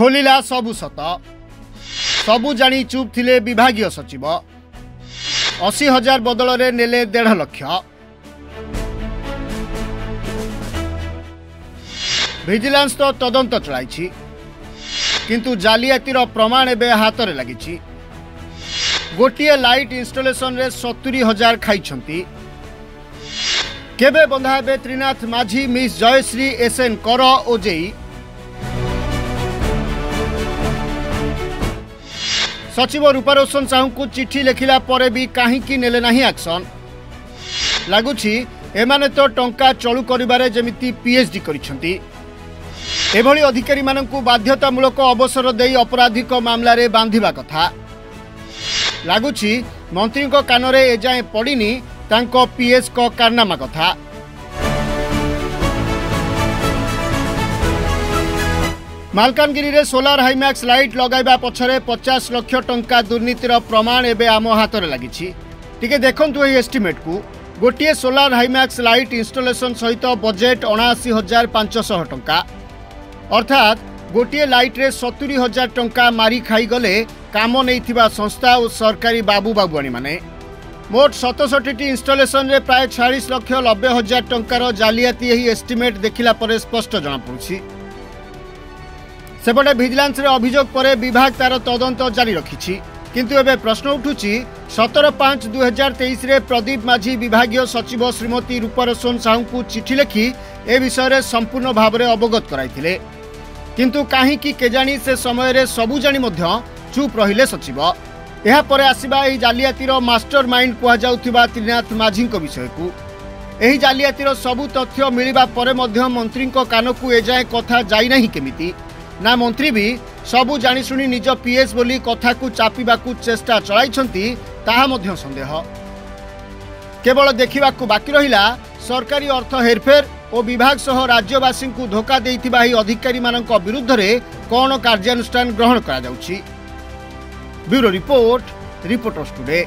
खोलिला सबु सत सबु जानी चुप थिले विभागीय सचिव 80,000 बदल रे नेले 1.5 लाख। विजिलेंस तो तदंत चलाई किंतु जालियातीर प्रमाण एबे हाथ रे लगी। गोटिए लाइट इंस्टॉलेशन रे 70,000 खाई। केबे बंधा हेबे त्रिनाथ माझी मिस जयश्री एसएन कर ओजेई। सचिव रूपारोशन साहू को चिठी लिखिला परे भी कहीं नेले नहीं एक्शन। लगुछि एमाने तो टंका चलू करिबारे जेमिति पीएचडी करिसेंती। एभली अधिकारी माननकु बाध्यतामूलक अवसर देई अपराधिक मामला रे बांधिबा कथा। लगुछि मंत्री को कानरे एजाए पड़िनी तांको पीएस को कारनामा कथा। मालकानगिरी रे सोलार हाईमैक्स लाइट लगाइबा पछरे 50 लाख टंका दुर्नीतिर प्रमाण एबे आम हाथ रे लागिछि। टिके देखंतु एही एस्टिमेट को। गोटिए सोलार हाईमैक्स लाइट इंस्टॉलेशन सहित बजेट 79,500 टंका, अर्थात गोटिए लाइट रे 70,000 टंका मारी खाई गले काम नैथिबा संस्था और सरकारी बाबू बाबुआणी माने। मोट 67 इंस्टॉलेशन रे प्राय 46,90,000 टंकार जालियाती एही एस्टिमेट देखिला परे स्पष्ट जना पड़ुछि। सेपटे विजिलेंस रे अभियोग परे विभाग तार तदंत जारी रखिछि। किंतु एबे प्रश्न उठुछि 17/5/2023 रे प्रदीप माझी विभागीय सचिव श्रीमती रूपारोशन साहू को चिठी लिखि ए विषय रे संपूर्ण भाव में अवगत कराइथिले। किंतु काहे कि केजानी से समय रे सबु जानी मध्य चुप रहिले सचिव। एहा परे आसीबा एही जालियातीर मास्टरमाइंड कुहा जाउथिबा त्रिनाथ माझी को विषय को। एही जालियातीर सबु तथ्य मिलिबा परे मध्य मंत्री को कानकु एजाए कथा जाई नाही केमिति ना मंत्री भी सबु जानी सुनी निज पीएस बोली कथा को चापिबाकू चेष्टा चलाइछंती ताहा मध्य संदेह। केवल देखिबाकू बाकी रहिला सरकारी अर्थ हेरफेर और विभाग सह राज्यवासी को धोखा देइथिबा ही अधिकारी मानक विरुद्ध रे कोन कार्यानुष्ठान ग्रहण करा जाउछि। Bureau report, reporters today.